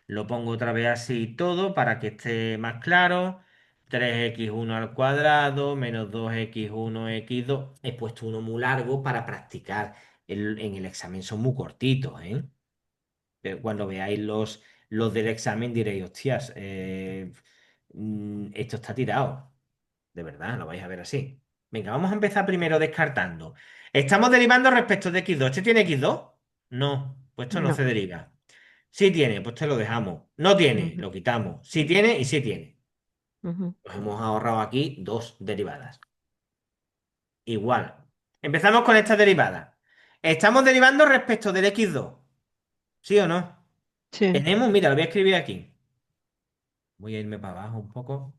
Lo pongo otra vez así todo para que esté más claro. 3x1 al cuadrado menos 2x1 x2. He puesto uno muy largo para practicar. En el examen son muy cortitos, ¿eh? Pero cuando veáis los del examen diréis, hostias, esto está tirado. De verdad, lo vais a ver así. Venga, vamos a empezar primero descartando. Estamos derivando respecto de x2. ¿Este tiene x2? No, pues esto no No. se deriva. Sí tiene, pues te lo dejamos. No tiene, Ujú, lo quitamos. Sí tiene y sí tiene. ujú, Nos hemos ahorrado aquí dos derivadas. Igual. Empezamos con esta derivada. Estamos derivando respecto del x2. ¿Sí o no? sí. Tenemos, mira, lo voy a escribir aquí. Voy a irme para abajo un poco.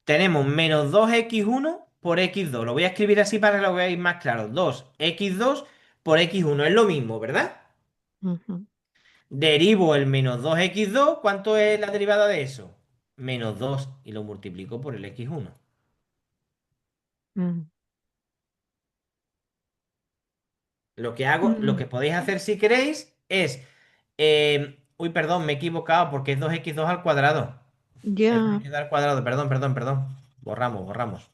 Tenemos menos 2x1 por x2. Lo voy a escribir así para que lo veáis más claro. 2x2 por x1. Es lo mismo, ¿verdad? Ujú, Derivo el menos 2x2. ¿Cuánto es la derivada de eso? Menos 2 y lo multiplico por el x1. mm, Lo que hago, lo mm. que podéis hacer si queréis es... uy, perdón, me he equivocado porque es 2x2 al cuadrado. Es Ya. 2x2 al cuadrado, perdón, perdón, perdón. Borramos, borramos.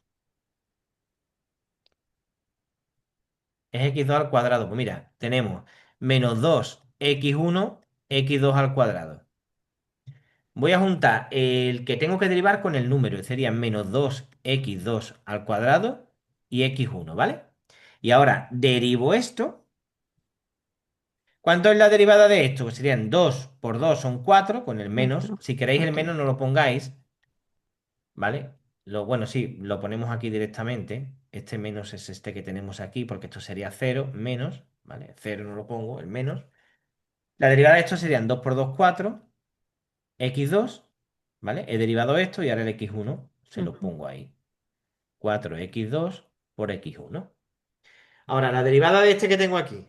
Es x2 al cuadrado. Pues mira, tenemos menos 2x1, x2 al cuadrado. Voy a juntar el que tengo que derivar con el número. Serían menos 2x2 al cuadrado y x1, ¿vale? Y ahora derivo esto. ¿Cuánto es la derivada de esto? Pues serían 2 por 2 son 4 con el menos. Cuatro. Si queréis el Ok. menos no lo pongáis, ¿vale? Bueno, sí, lo ponemos aquí directamente. Este menos es este que tenemos aquí porque esto sería cero menos, ¿vale? Cero no lo pongo, el menos. La derivada de esto serían 2 por 2 4 x2, ¿vale? He derivado esto y ahora el x1 se lo Ujú, pongo ahí. 4x2 por x1. Ahora, la derivada de este que tengo aquí.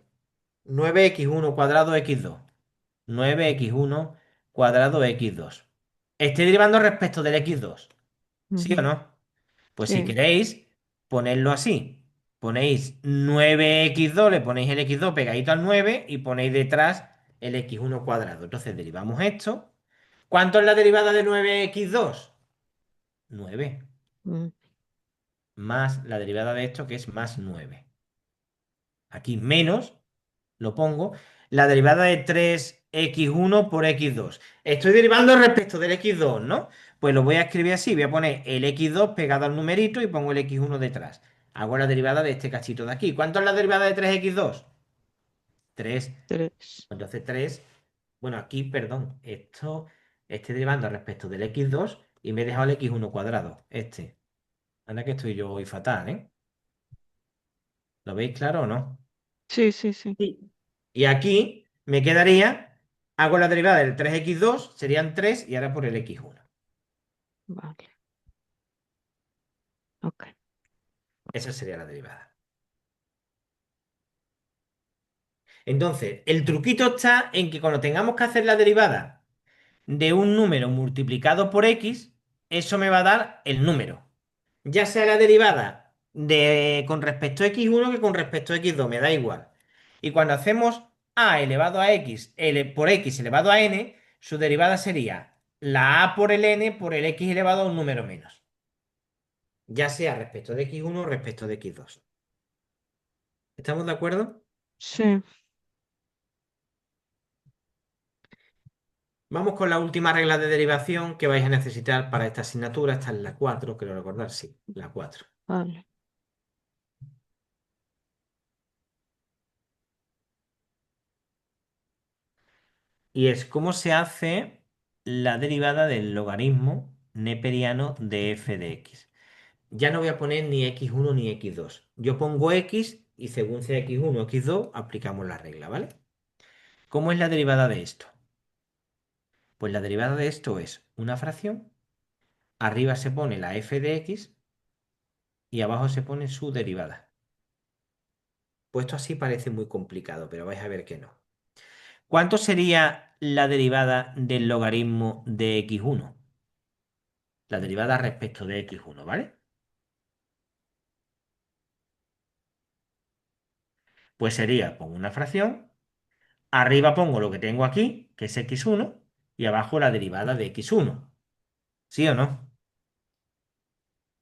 9x1 cuadrado x2. 9x1 cuadrado x2. Estoy derivando respecto del x2. ¿Sí o ujú, no? Pues si sí. queréis, ponerlo así. Ponéis 9x2, le ponéis el x2 pegadito al 9 y ponéis detrás el x1 cuadrado. Entonces derivamos esto. ¿Cuánto es la derivada de 9x2? 9. Mm, Más la derivada de esto que es más 9. Aquí menos lo pongo. La derivada de 3x1 por x2. Estoy derivando respecto del x2, ¿no? Pues lo voy a escribir así. Voy a poner el x2 pegado al numerito y pongo el x1 detrás. Hago la derivada de este cachito de aquí. ¿Cuánto es la derivada de 3x2? 3. 3. Entonces 3. Bueno, aquí, perdón. Estoy derivando respecto del x2 y me he dejado el x1 cuadrado. Este. Anda que estoy yo hoy fatal, ¿eh? ¿Lo veis claro o no? Sí, sí, sí. Sí. Y aquí me quedaría, hago la derivada del 3x2 serían 3 y ahora por el x1. Vale. Ok. Esa sería la derivada. Entonces, el truquito está en que cuando tengamos que hacer la derivada de un número multiplicado por x, eso me va a dar el número. Ya sea la derivada con respecto a x1 que con respecto a x2, me da igual. Y cuando hacemos a elevado a x por x elevado a n, su derivada sería la a por el n por el x elevado a un número menos. Ya sea respecto de x1 o respecto de x2. ¿Estamos de acuerdo? Sí. Vamos con la última regla de derivación que vais a necesitar para esta asignatura. Esta es la 4, creo recordar, sí, la 4. Vale. Y es cómo se hace la derivada del logaritmo neperiano de f de x. Ya no voy a poner ni x1 ni x2. Yo pongo x y según sea x1 o x2, aplicamos la regla, ¿vale? ¿Cómo es la derivada de esto? Pues la derivada de esto es una fracción, arriba se pone la f de x y abajo se pone su derivada. Puesto así parece muy complicado, pero vais a ver que no. ¿Cuánto sería la derivada del logaritmo de x1? La derivada respecto de x1, ¿vale? Pues sería, pongo una fracción, arriba pongo lo que tengo aquí, que es x1, y abajo la derivada de x1. ¿Sí o no?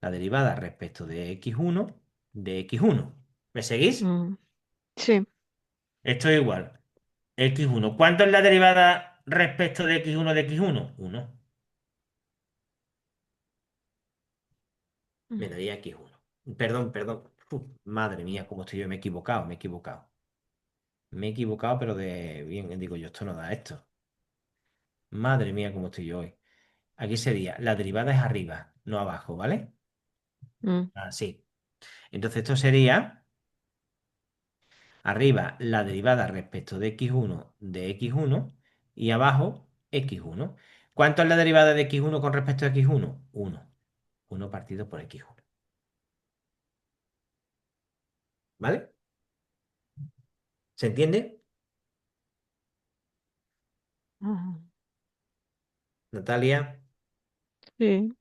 La derivada respecto de x1. ¿Me seguís? Mm, sí. Esto es igual. X1. ¿Cuánto es la derivada respecto de x1 de x1? 1. Me Mm, daría x1. Perdón, perdón. Madre mía, cómo estoy yo. Me he equivocado, me he equivocado. Me he equivocado, pero de bien, digo yo, esto no da esto. Madre mía, cómo estoy yo hoy. Aquí sería, la derivada es arriba, no abajo, ¿vale? mm, Así. Entonces esto sería arriba la derivada respecto de x1 de x1 y abajo x1. ¿Cuánto es la derivada de x1 con respecto a x1? 1. 1 partido por x1. ¿Vale? ¿Se entiende? ah, Natalia, sí.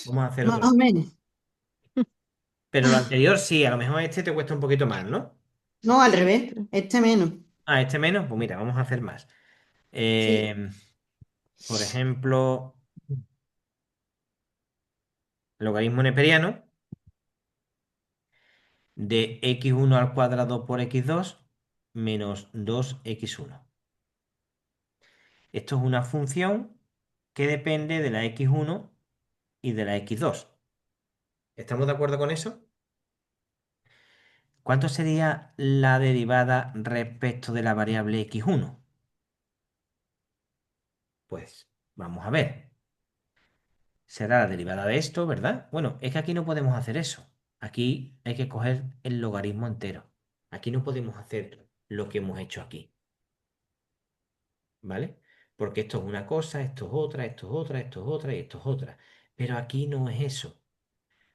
vamos a hacer Más otra. o menos. Pero lo anterior sí, a lo mejor este te cuesta un poquito más, ¿no? No, al revés. Sí. Este menos. Ah, este menos, pues mira, vamos a hacer más. Sí. Eh, por ejemplo, logaritmo neperiano de x1 al cuadrado por x2 menos 2x1. Esto es una función que depende de la x1 y de la x2. ¿Estamos de acuerdo con eso? ¿Cuánto sería la derivada respecto de la variable x1? Pues vamos a ver. Será la derivada de esto, ¿verdad? Bueno, es que aquí no podemos hacer eso. Aquí hay que coger el logaritmo entero. Aquí no podemos hacer lo que hemos hecho aquí, ¿vale? Porque esto es una cosa, esto es otra, esto es otra, esto es otra y esto es otra. Pero aquí no es eso.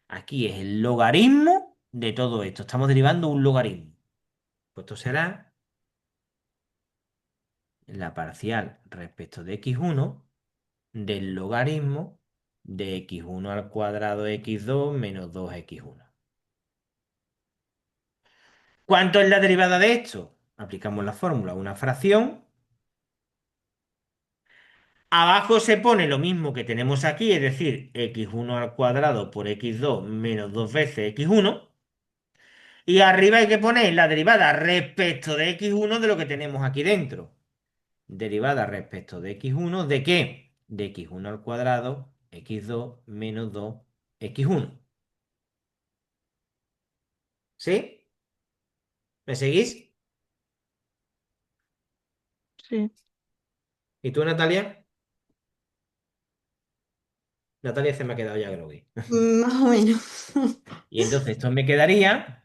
Aquí es el logaritmo de todo esto. Estamos derivando un logaritmo. Pues esto será la parcial respecto de x1 del logaritmo de x1 al cuadrado de x2 menos 2x1. ¿Cuánto es la derivada de esto? Aplicamos la fórmula, una fracción. Abajo se pone lo mismo que tenemos aquí, es decir, x1 al cuadrado por x2 menos 2 veces x1. Y arriba hay que poner la derivada respecto de x1 de lo que tenemos aquí dentro. Derivada respecto de x1 ¿de qué? De x1 al cuadrado, x2 menos 2, x1. ¿Sí? ¿Me seguís? Sí. ¿Y tú, Natalia? Natalia se me ha quedado ya groggy. Más o menos. Y entonces esto me quedaría.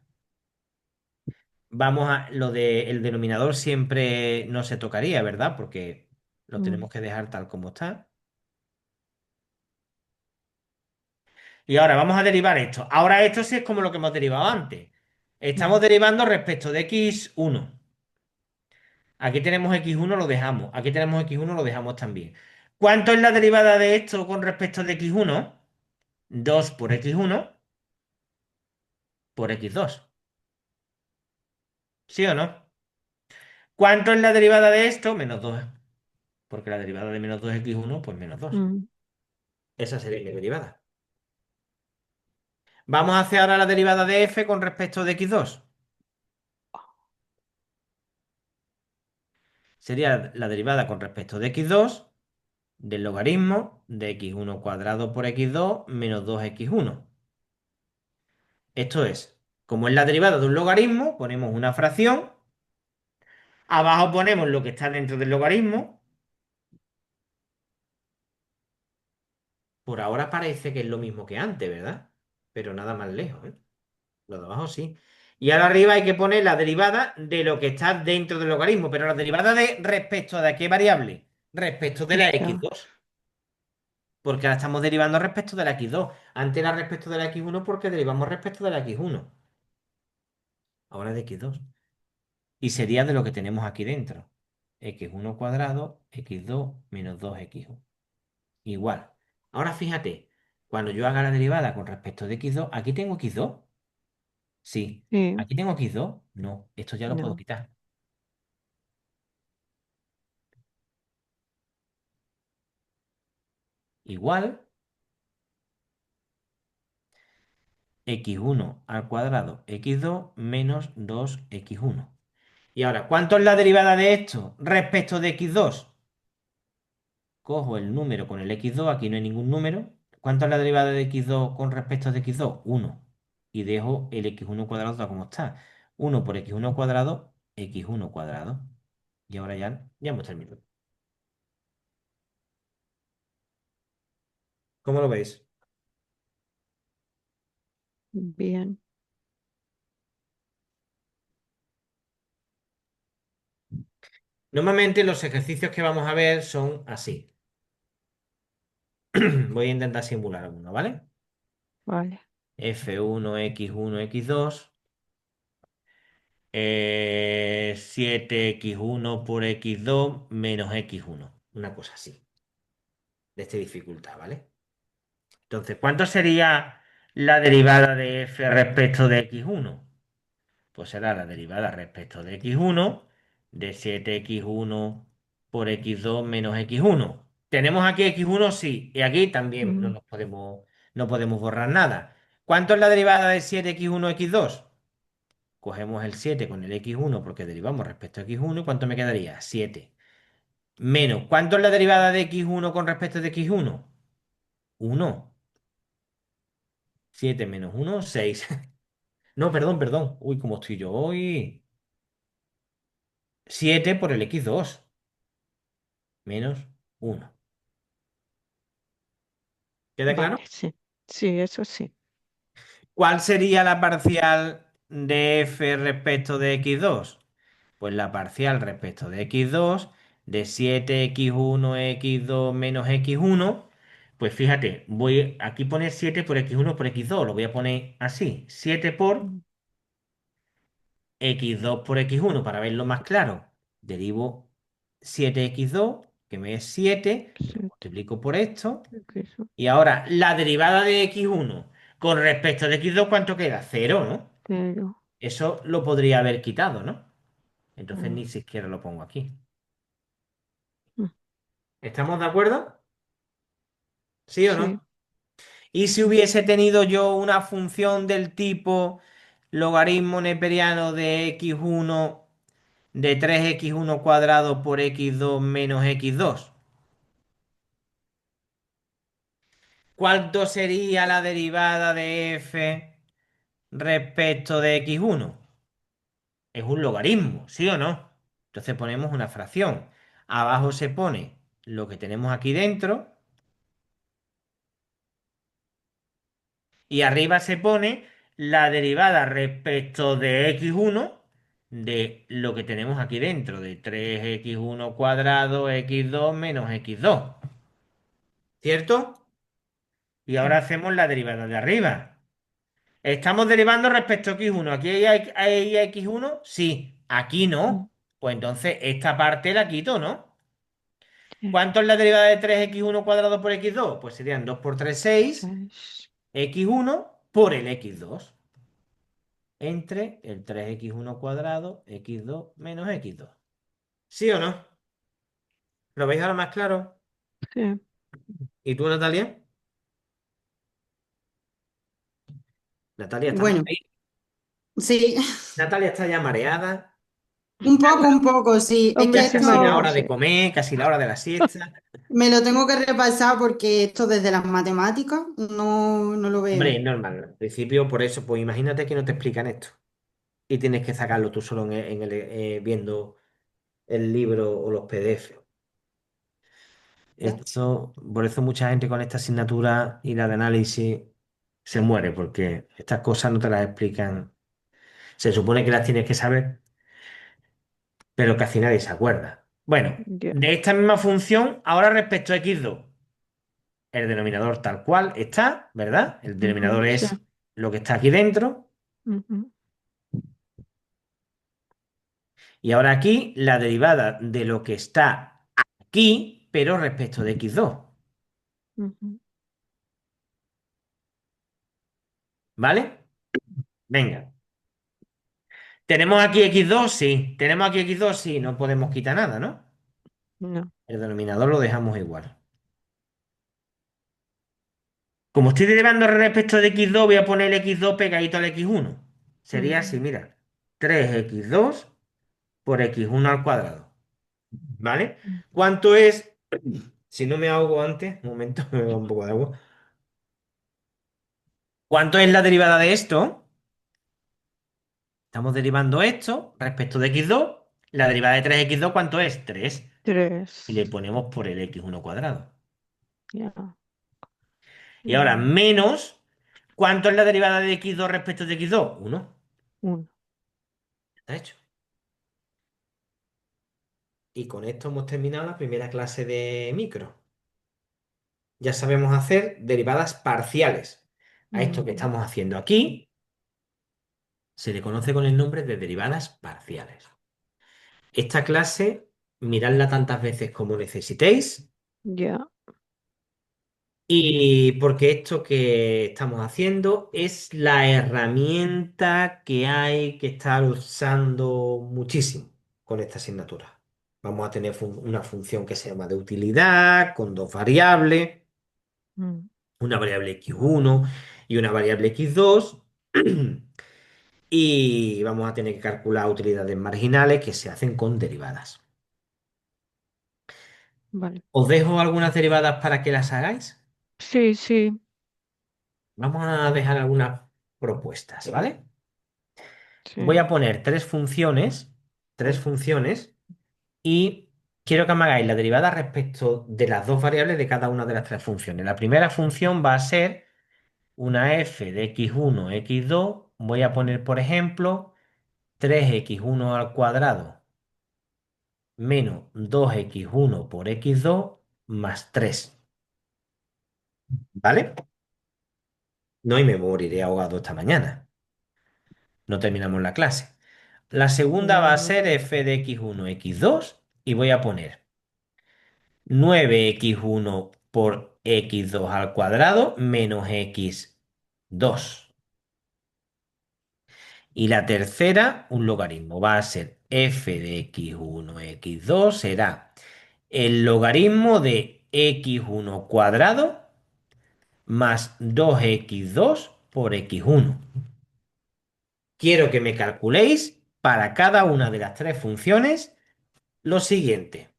Vamos a. Lo de el denominador siempre no se tocaría, ¿verdad? Porque lo Mm, tenemos que dejar tal como está. Y ahora vamos a derivar esto. Ahora esto sí es como lo que hemos derivado antes. Estamos mm, derivando respecto de x1. Aquí tenemos x1, lo dejamos. Aquí tenemos x1, lo dejamos también. ¿Cuánto es la derivada de esto con respecto de x1? 2 por x1 por x2. ¿Sí o no? ¿Cuánto es la derivada de esto? Menos 2. Porque la derivada de menos 2x1, pues menos 2. mm, Esa sería mi derivada. Vamos a hacer ahora la derivada de f con respecto de x2. Sería la derivada con respecto de x2 del logaritmo de x1 cuadrado por x2 menos 2x1. Esto es, como es la derivada de un logaritmo, ponemos una fracción, abajo ponemos lo que está dentro del logaritmo. Por ahora parece que es lo mismo que antes, ¿verdad? Pero nada más lejos, ¿eh? Lo de abajo sí. Y ahora arriba hay que poner la derivada de lo que está dentro del logaritmo, pero la derivada de respecto de qué variable? Respecto de la Esta. x2. Porque ahora estamos derivando respecto de la x2. Antes era respecto de la x1 porque derivamos respecto de la x1. Ahora de x2. Y sería de lo que tenemos aquí dentro. X1 cuadrado, x2 menos 2x1. Igual. Ahora fíjate, cuando yo haga la derivada con respecto de x2, ¿aquí tengo x2? Sí. Sí. ¿Aquí tengo x2? No. Esto ya lo puedo No. quitar. Igual, x1 al cuadrado, x2 menos 2x1. Y ahora, ¿cuánto es la derivada de esto respecto de x2? Cojo el número con el x2, aquí no hay ningún número. ¿Cuánto es la derivada de x2 con respecto de x2? 1. Y dejo el x1 cuadrado tal como está. 1 por x1 cuadrado, x1 cuadrado. Y ahora ya hemos terminado. ¿Cómo lo veis? Bien. Normalmente los ejercicios que vamos a ver son así. Voy a intentar simular alguno, ¿vale? Vale. F1, X1, X2. 7x1 por x2 menos x1. Una cosa así. De esta dificultad, ¿vale? Entonces, ¿cuánto sería la derivada de f respecto de x1? Pues será la derivada respecto de x1 de 7x1 por x2 menos x1. ¿Tenemos aquí x1? Sí. Y aquí también Mm, no podemos borrar nada. ¿Cuánto es la derivada de 7x1 x2? Cogemos el 7 con el x1 porque derivamos respecto a x1. ¿Y cuánto me quedaría? 7. Menos, ¿cuánto es la derivada de x1 con respecto de x1? 1. 7 menos 1, 6. No, perdón, perdón. Uy, ¿cómo estoy yo hoy? 7 por el x2 menos 1. ¿Queda claro? vale, sí. Sí, eso sí. ¿Cuál sería la parcial de f respecto de x2? Pues la parcial respecto de x2 de 7x1 x2 menos x1. Pues fíjate, voy aquí poner 7 por x1 por x2. Lo voy a poner así. 7 por Mm, x2 por x1 para verlo más claro. Derivo 7x2, que me es 7, lo sí, multiplico por esto. creo eso. Y ahora, la derivada de x1 con respecto de x2, ¿cuánto queda? Cero, ¿no? Pero. Eso lo podría haber quitado, ¿no? Entonces Mm, ni siquiera lo pongo aquí. mm, ¿Estamos de acuerdo? ¿Sí o sí. no? ¿Y si Mm, hubiese tenido yo una función del tipo logaritmo neperiano de x1 de 3x1 cuadrado por x2 menos x2. ¿Cuánto sería la derivada de f respecto de x1? Es un logaritmo, ¿sí o no? Entonces ponemos una fracción. Abajo se pone lo que tenemos aquí dentro y arriba se pone la derivada respecto de x1 de lo que tenemos aquí dentro, de 3x1 cuadrado x2 menos x2. ¿Cierto? Y ahora mm, hacemos la derivada de arriba. Estamos derivando respecto a x1. ¿Aquí hay x1? Sí. Aquí mm, no. Pues entonces esta parte la quito, ¿no? sí, ¿Cuánto es la derivada de 3x1 cuadrado por x2? Pues serían 2 por 3 6 6. x1 por el x2 entre el 3x1 cuadrado, x2 menos x2. ¿Sí o no? ¿Lo veis ahora más claro? Sí. ¿Y tú, Natalia? Natalia, ¿estás por Bueno, ahí? sí, Natalia está ya mareada. un poco, sí. Es Hombre, que Ya se casi la marea, esto hora sí. de comer, casi la hora de la siesta. me lo tengo que repasar porque esto desde las matemáticas no lo Hombre, veo. es normal. Al principio, por eso, pues imagínate que no te explican esto. Y tienes que sacarlo tú solo viendo el libro o los PDF. Esto, por eso mucha gente con esta asignatura y la de análisis se muere, porque estas cosas no te las explican. Se supone que las tienes que saber, pero casi nadie se acuerda. Bueno, Ya. de esta misma función, ahora respecto a x2, el denominador tal cual está, ¿verdad? El Ujú, denominador sí. es lo que está aquí dentro. Ujú, Y ahora aquí la derivada de lo que está aquí, pero respecto de x2. ujú, ¿Vale? Venga. ¿Tenemos aquí x2? Sí. ¿Tenemos aquí x2? Sí. No podemos quitar nada, ¿no? no. El denominador lo dejamos igual. Como estoy derivando respecto de x2, voy a poner el x2 pegadito al x1. Sería Mm, así, mira. 3x2 por x1 al cuadrado. ¿Vale? mm, ¿Cuánto es? Si no me ahogo antes, un momento, me bebo un poco de agua. ¿Cuánto es la derivada de esto? Estamos derivando esto respecto de x2. La derivada de 3x2, ¿cuánto es? 3. Y le 3. ponemos por el x1 cuadrado. Ya. Y ahora, Mm, menos, ¿cuánto es la derivada de x2 respecto de x2? 1. 1. Está hecho. Y con esto hemos terminado la primera clase de micro. Ya sabemos hacer derivadas parciales. A esto que estamos haciendo aquí se le conoce con el nombre de derivadas parciales. Esta clase, miradla tantas veces como necesitéis. Ya. Y porque esto que estamos haciendo es la herramienta que hay que estar usando muchísimo con esta asignatura. Vamos a tener una función que se llama de utilidad, con dos variables, Mm, una variable x1 y una variable x2. Y vamos a tener que calcular utilidades marginales que se hacen con derivadas. vale. Os dejo algunas derivadas para que las hagáis. Sí, sí, Vamos a dejar algunas propuestas, ¿vale? Voy sí. a poner tres funciones, y quiero que me hagáis la derivada respecto de las dos variables de cada una de las tres funciones. La primera función va a ser una f de x1, x2. Voy a poner, por ejemplo, 3x1 al cuadrado menos 2x1 por x2 más 3. ¿Vale? No, y me moriré ahogado esta mañana. No terminamos la clase. La segunda va a No. ser f de x1, x2 y voy a poner 9x1 por x2 al cuadrado menos x2. Y la tercera, un logaritmo, va a ser f de x1, x2 será el logaritmo de x1 cuadrado más 2x2 por x1. quiero que me calculéis para cada una de las tres funciones lo siguiente.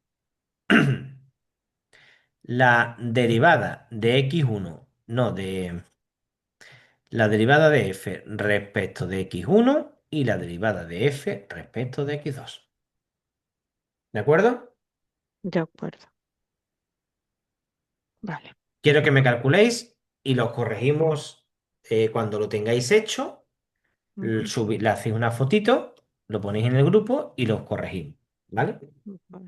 La derivada de x1, no, de la derivada de f respecto de x1 y la derivada de f respecto de x2. ¿De acuerdo? De acuerdo. Vale. Quiero que me calculéis y lo corregimos cuando lo tengáis hecho. Ujú. Le hacéis una fotito, lo ponéis en el grupo y lo corregimos. ¿Vale? Vale.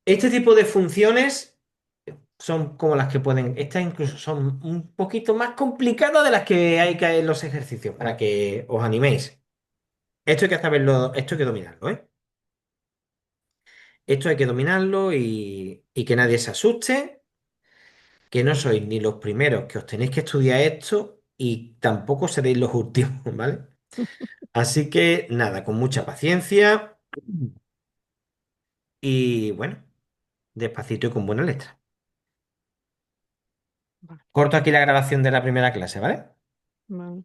Este tipo de funciones son como las que pueden, estas incluso son un poquito más complicadas de las que hay que en los ejercicios, para que os animéis. Esto hay que saberlo, esto hay que dominarlo, ¿eh? Esto hay que dominarlo y que nadie se asuste, que no sois ni los primeros que os tenéis que estudiar esto y tampoco seréis los últimos, ¿vale? Así que nada, con mucha paciencia y bueno, despacito y con buena letra. Vale. Corto aquí la grabación de la primera clase, ¿vale? Vale.